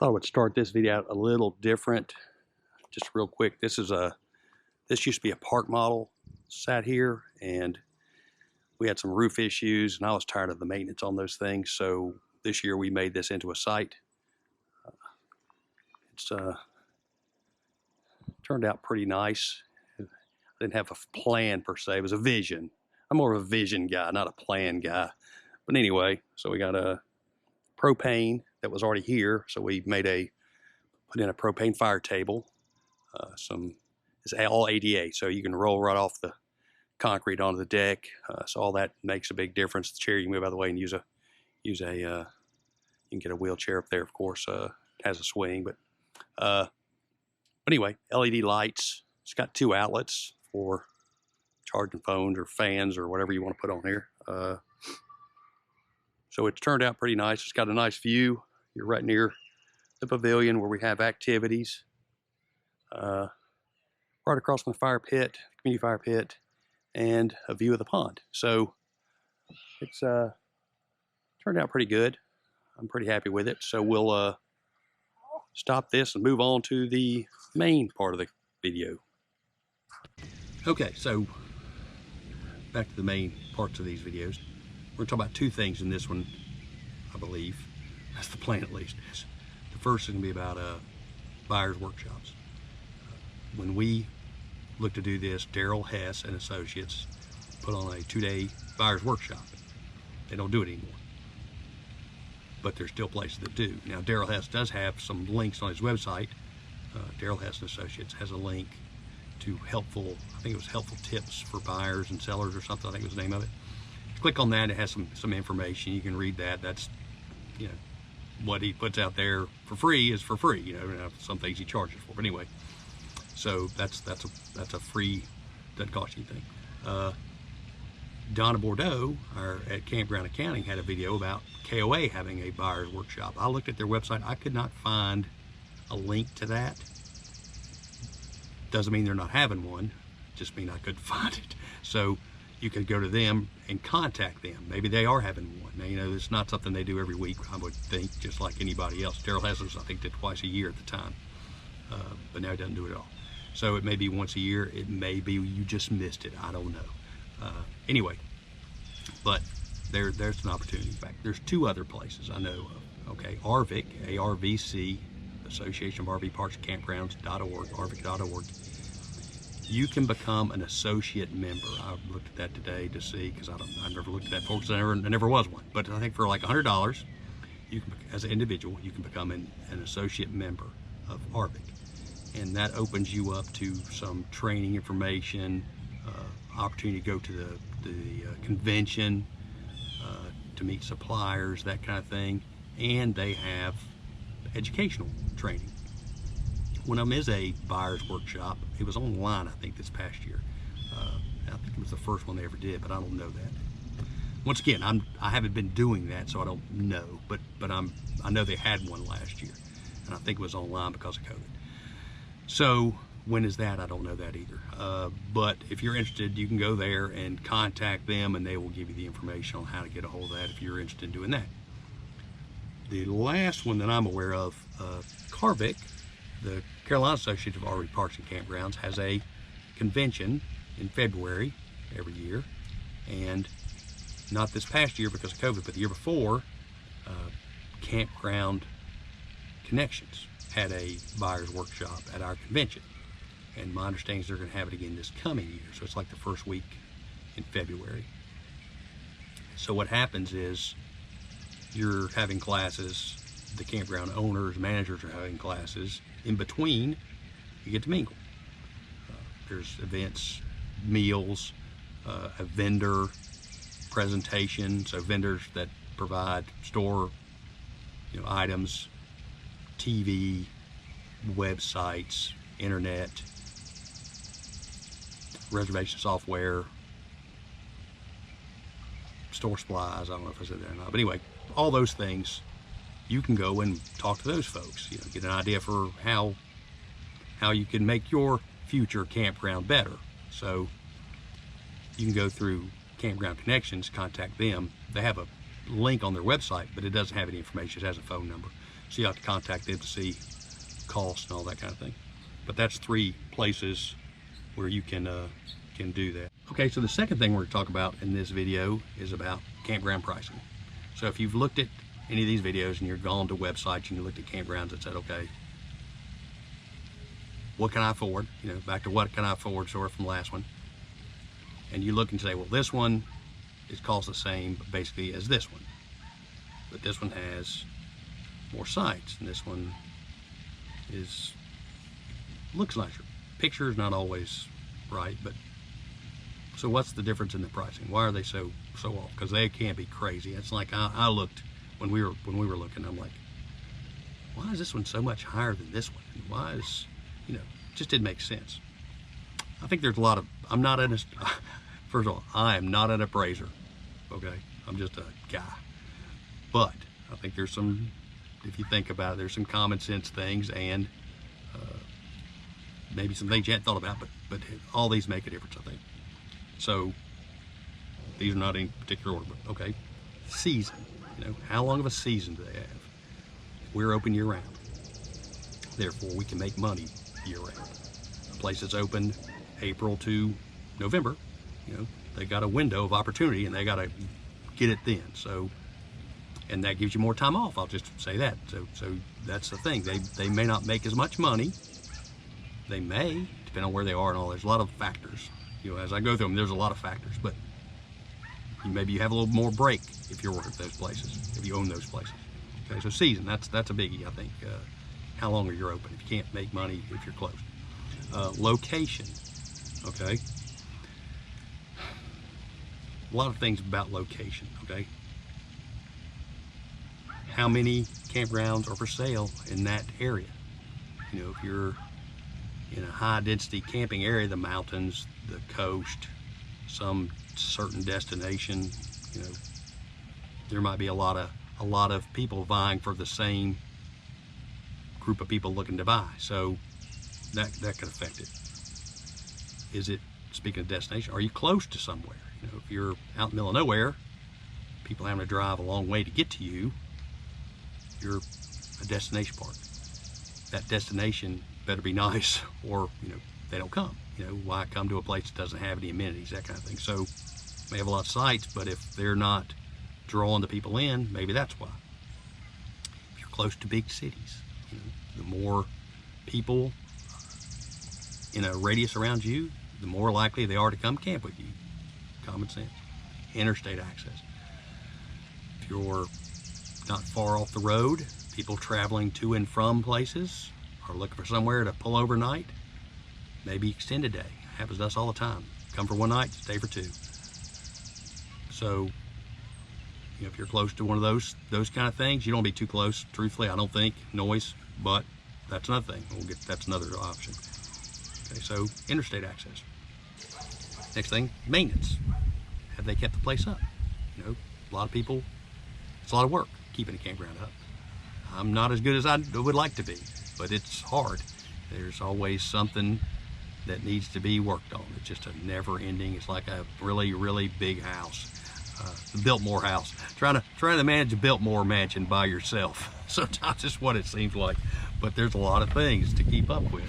Thought I would start this video out a little different, just real quick. This used to be a park model, sat here, and we had some roof issues, and I was tired of the maintenance on those things. So this year we made this into a site. It's turned out pretty nice. I didn't have a plan per se; it was a vision. I'm more of a vision guy, not a plan guy. But anyway, so we got a propane that was already here, so we put in a propane fire table. It's all ADA, so you can roll right off the concrete onto the deck. So all that makes a big difference. The chair you can move out of the way and use a you can get a wheelchair up there, of course. It has a swing, but anyway, LED lights. It's got 2 outlets for charging phones or fans or whatever you want to put on here. So it's turned out pretty nice. It's got a nice view. You're right near the pavilion where we have activities. Right across from the fire pit, community fire pit, and a view of the pond. So it's turned out pretty good. I'm pretty happy with it. So we'll stop this and move on to the main part of the video. Okay, so back to the main parts of these videos. We're going to talk about 2 things in this one, I believe. That's the plan, at least. The first is going to be about buyers' workshops. When we looked to do this, Daryl Hess and Associates put on a 2-day buyers' workshop. They don't do it anymore, but there's still places that do. Now, Daryl Hess does have some links on his website. Daryl Hess and Associates has a link to helpful tips for buyers and sellers or something, I think was the name of it. Click on that, it has some information. You can read that. That's, you know, what he puts out there for free is for free. You know, some things he charges for. But anyway, so that's a free, doesn't cost you anything. Donna Bordeaux at Campground Accounting had a video about KOA having a buyer's workshop. I looked at their website. I could not find a link to that. Doesn't mean they're not having one. Just mean I couldn't find it. So you could go to them and contact them. Maybe they are having one. Now, you know, it's not something they do every week, I would think, just like anybody else. Daryl Hessler's, I think, did twice a year at the time, but now he doesn't do it at all. So it may be once a year. It may be you just missed it. I don't know. Anyway, but there's an opportunity. In fact, there's 2 other places I know of. Okay, ARVC, ARVC, Association of RV Parks and Campgrounds.org, arvic.org. You can become an associate member. I looked at that today to see, because I've never looked at that before, because I never was one. But I think for like $100, you can, as an individual, you can become an associate member of ARVC. And that opens you up to some training information, opportunity to go to the convention, to meet suppliers, that kind of thing. And they have educational training. One of them is a buyer's workshop. It was online, I think, this past year. I think it was the first one they ever did, but I don't know that. Once again, I haven't been doing that, so I don't know. But I know they had one last year, and I think it was online because of COVID. So when is that? I don't know that either. But if you're interested, you can go there and contact them, and they will give you the information on how to get a hold of that if you're interested in doing that. The last one that I'm aware of, CARVIC, the Carolina Association of RV Parks and Campgrounds, has a convention in February every year, and not this past year because of COVID, but the year before, Campground Connections had a buyer's workshop at our convention, and my understanding is they're going to have it again this coming year, so it's like the first week in February. So what happens is you're having classes, the campground owners, managers are having classes. In between, you get to mingle. There's events, meals, a vendor presentation, so vendors that provide store, items, TV, websites, internet, reservation software, store supplies. I don't know if I said that or not, but anyway, all those things. You can go and talk to those folks, get an idea for how you can make your future campground better. So you can go through Campground Connections, contact them. They have a link on their website, but it doesn't have any information. It has a phone number. So you have to contact them to see cost and all that kind of thing. But that's 3 places where you can do that. Okay, so the second thing we're going to talk about in this video is about campground pricing. So if you've looked at any of these videos and you've gone to websites and you looked at campgrounds and said, okay, what can I afford? You know, back to what can I afford sort of from the last one. And you look and say, well, this one is cost the same basically as this one. But this one has more sites and this one looks nicer. Picture is not always right, but so what's the difference in the pricing? Why are they so off? Because they can be crazy. It's like I looked when we were looking. I'm like, why is this one so much higher than this one? And why is, you know, it just didn't make sense. I think there's a lot of, first of all, I am not an appraiser. Okay, I'm just a guy. But I think there's some, if you think about it, there's some common sense things and maybe some things you hadn't thought about, but all these make a difference, I think. So these are not in particular order, but okay. Season, you know, how long of a season do they have? We're open year round. Therefore, we can make money year round. A place that's open April to November, you know, they got a window of opportunity and they got to get it then. So, and that gives you more time off. I'll just say that. So that's the thing. They may not make as much money. They may, depending on where they are and all. There's a lot of factors. You know, as I go through them, there's a lot of factors. But maybe you have a little more break if you're working at those places, if you own those places. Okay, so season, that's a biggie, I think. How long are you open? If you can't make money, if you're closed. Location. Okay. A lot of things about location. Okay. How many campgrounds are for sale in that area? You know, if you're in a high density camping area, the mountains, the coast, some certain destination, you know, there might be a lot of people vying for the same group of people looking to buy. So that could affect it. Is it, speaking of destination, are you close to somewhere? You know, if you're out in the middle of nowhere, people having to drive a long way to get to you, you're a destination park. That destination better be nice, or you know, they don't come. You know, why come to a place that doesn't have any amenities, that kind of thing. So they have a lot of sites, but if they're not drawing the people in, maybe that's why. If you're close to big cities, you know, the more people in a radius around you, the more likely they are to come camp with you. Common sense. Interstate access. If you're not far off the road, people traveling to and from places are looking for somewhere to pull overnight, maybe extended day. Happens to us all the time. Come for one night, stay for 2. So, you know, if you're close to one of those kind of things, you don't be too close. Truthfully, I don't think. Noise, but that's another thing. That's another option. Okay, so interstate access. Next thing, maintenance. Have they kept the place up? You know, a lot of people, it's a lot of work keeping a campground up. I'm not as good as I would like to be, but it's hard. There's always something that needs to be worked on. It's just a never ending. It's like a really, really big house. The Biltmore house. Trying to manage a Biltmore mansion by yourself. Sometimes it's what it seems like, but there's a lot of things to keep up with.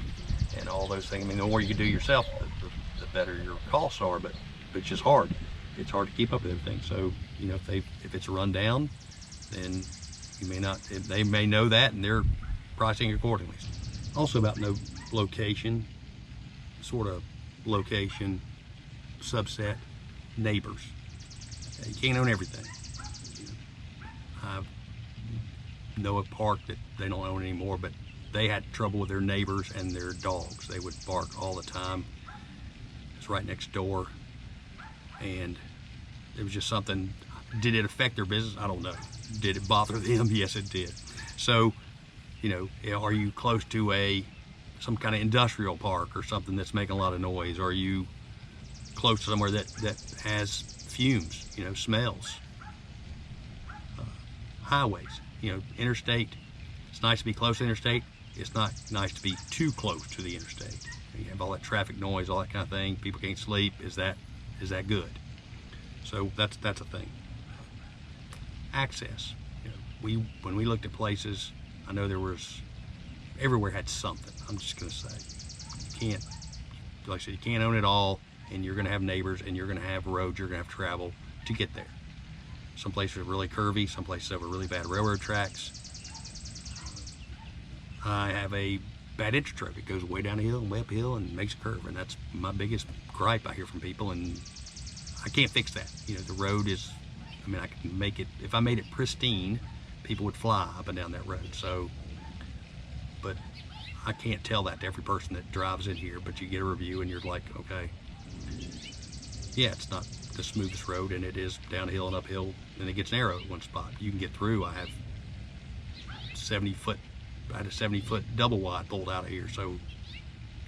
And all those things, I mean, the more you can do yourself, the better your costs are, but it's just hard. It's hard to keep up with everything. So, you know, if it's run down, then you may not, they may know that and they're pricing accordingly. Also about no location, sort of location, subset, neighbors. You can't own everything. I know a park that they don't own anymore, but they had trouble with their neighbors and their dogs. They would bark all the time. It's right next door. And it was just something. Did it affect their business? I don't know. Did it bother them? Yes, it did. So, you know, are you close to some kind of industrial park or something that's making a lot of noise? Are you close to somewhere that has fumes, you know, smells? Highways, you know, interstate. It's nice to be close to interstate. It's not nice to be too close to the interstate. You have all that traffic noise, all that kind of thing. People can't sleep. Is that good? So that's a thing. Access. You know, when we looked at places, I know there was, everywhere had something. I'm just gonna say, you can't, like I said, you can't own it all, and you're gonna have neighbors, and you're gonna have roads you're gonna have to travel to get there. Some places are really curvy, some places have really bad railroad tracks. I have a bad entrance road. It goes way down a hill and way uphill and makes a curve, and that's my biggest gripe I hear from people, and I can't fix that. You know, the road is, I mean, I can make it, if I made it pristine, people would fly up and down that road. So, but I can't tell that to every person that drives in here, but you get a review and you're like, okay, yeah, it's not the smoothest road, and it is downhill and uphill, and it gets narrow at one spot. You can get through. I have 70-foot, I had a 70-foot double wide pulled out of here, so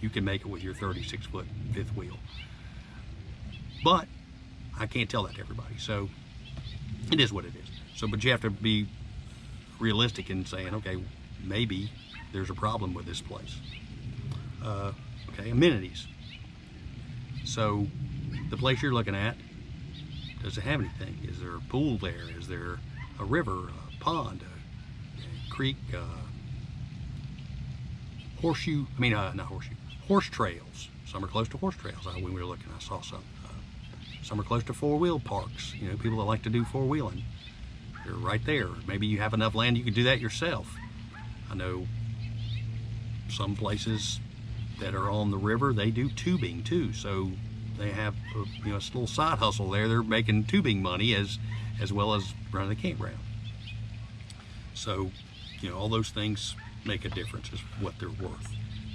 you can make it with your 36-foot fifth wheel. But I can't tell that to everybody, so it is what it is. So, but you have to be realistic in saying, okay, maybe there's a problem with this place. Okay, amenities. So the place you're looking at, does it have anything? Is there a pool there? Is there a river, a pond, a creek, horse trails. Some are close to horse trails. When we were looking, I saw some. Some are close to four-wheel parks. You know, people that like to do four-wheeling. They're right there. Maybe you have enough land you can do that yourself. I know some places that are on the river, they do tubing too. So they have a little side hustle there. They're making tubing money as well as running a campground. So, you know, all those things make a difference is what they're worth.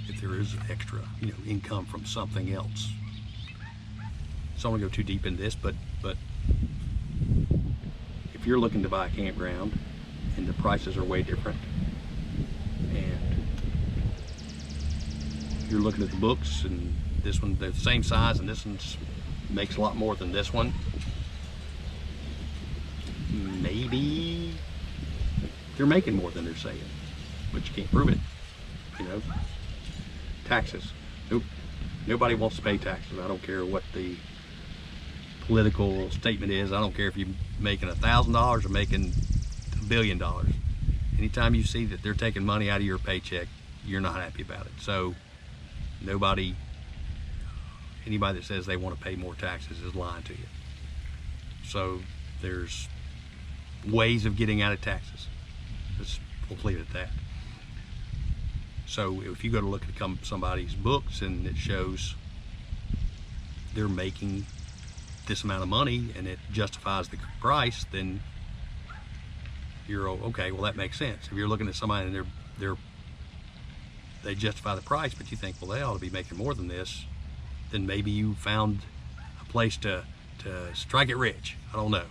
If there is extra, income from something else. So I don't want to go too deep in this, but if you're looking to buy a campground and the prices are way different, and you're looking at the books and this one, they're the same size, and this one makes a lot more than this one, maybe they're making more than they're saying, but you can't prove it. Taxes. Nope. Nobody wants to pay taxes. I don't care what the political statement is. I don't care if you're making $1,000 or making $1 billion. Anytime you see that they're taking money out of your paycheck, you're not happy about it. So anybody that says they want to pay more taxes is lying to you. So there's ways of getting out of taxes. We'll leave it at that. So if you go to look at somebody's books and it shows they're making this amount of money and it justifies the price, then you're okay, well that makes sense. If you're looking at somebody and they justify the price, but you think, well, they ought to be making more than this, then maybe you found a place to strike it rich. I don't know.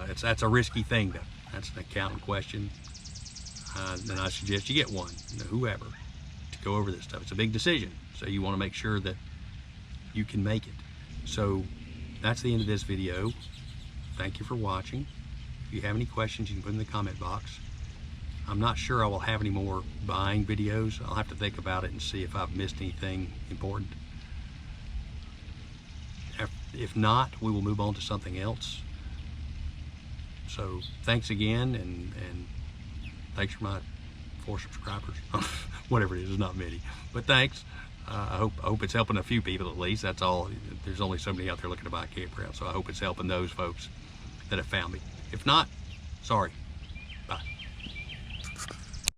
That's a risky thing though. That's an accounting question. Then I suggest you get one, whoever, to go over this stuff. It's a big decision, so you want to make sure that you can make it. So that's the end of this video. Thank you for watching. If you have any questions, you can put them in the comment box. I'm not sure I will have any more buying videos. I'll have to think about it and see if I've missed anything important. If not, we will move on to something else. So thanks again, and thanks for my 4 subscribers. Whatever it is, not many, but thanks. I hope it's helping a few people at least. That's all. There's only so many out there looking to buy a campground, so I hope it's helping those folks that have found me. If not, sorry.